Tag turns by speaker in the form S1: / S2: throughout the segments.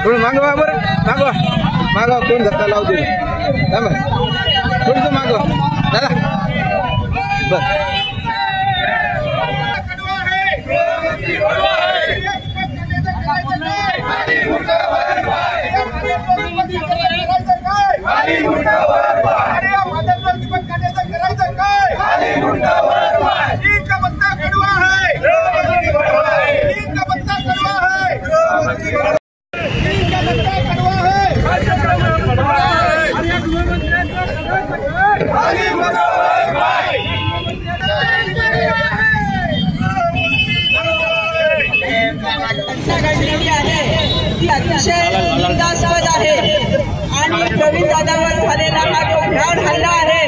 S1: थोडं मागवा बरं, मागवा मागवा, कोण धक्का लावते थोडंसं मागवा दादा बस.
S2: अतिशय निंदास्पद आहे आणि प्रवीण दादावर झालेला हा जो भ्याड हल्ला आहे,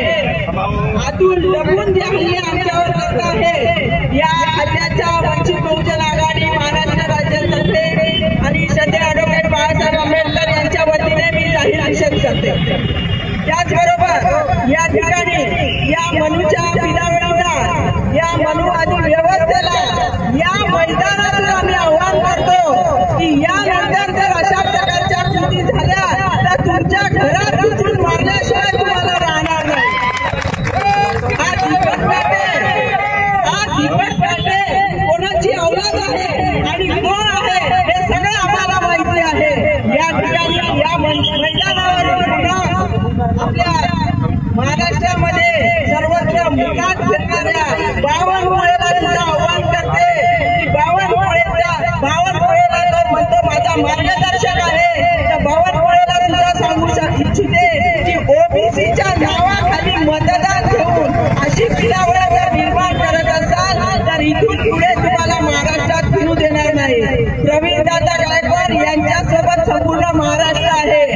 S2: आतून लपून जे हल्ले आमच्यावर करत आहे, या हल्ल्याच्या वंचित बहुजन आघाडी महाराष्ट्र राज्यातर्फे आणि श्रद्धेय ॲडव्होकेट बाळासाहेब आंबेडकर यांच्या वतीने मी जाहीर निषेध करते. त्याचबरोबर या ठिकाणी या मनूच्या पिलावळीला, या मनुवादी व्यवस्थेला या मैदानातून आम्ही आव्हान करतो की यानंतर जर अशा प्रकारच्या कृती झाल्या तर तुमच्या घरात घुसून मारल्याशिवाय तुम्हाला राहणार नाही. हा दीपक पाटे कोणाची औलाद आहे आणि कोण आहे हे सगळं आम्हाला माहिती आहे. या ठिकाणी या मैदानावर आपल्या महाराष्ट्रामध्ये सर्वत्र मुकाट फिरणाऱ्या बावनकुळेला सुद्धा आव्हान करते की बावनकुळेला तो म्हणतो माझा मार्गदर्शक आहे, त्या बावनकुळेला सुद्धा सांगू इच्छिते की ओबीसीच्या नावाखाली मतदान घेऊन अशी पिलावळ जर निर्माण करत असाल तर इथून पुढे तुम्हाला महाराष्ट्रात फिरू देणार नाही. प्रवीण दादा गायकवाड यांच्यासोबत संपूर्ण महाराष्ट्र आहे.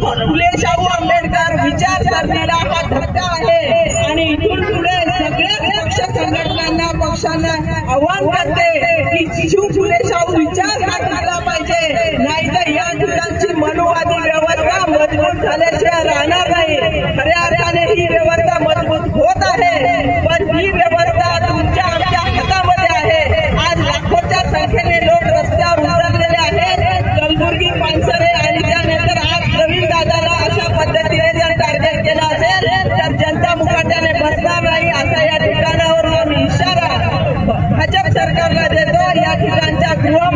S2: फुले शाहू आंबेडकर विचारसरणीला हा धक्का आहे आणि इथून पुढे सगळ्या पक्ष संघटनांना पक्षांना आव्हान करते की फुले शाहू विचार टाकला पाहिजे, नाहीतर या ठिकाणची मनुवादी व्यवस्था मजबूत झाल्याशिवाय राहणार नाही. खऱ्या अर्थाने ही व्यवस्था मजबूत होत आहे, पण ही व्यवस्था तुमच्या आमच्या हातामध्ये आहे. आज लाखोच्या संख्येने लोक रस्त्यावर उतरलेले आहेत. कलबुर्गी, पानसरे आणि त्यानंतर आज प्रवीण दादाला अशा पद्धतीने जर टार्गेट केलं असेल तर जनता मुकाट्याने बसणार नाही, असा या ठिकाणावर मी इशारा भाजप सरकारला देतो. या ठिकाणच्या गृह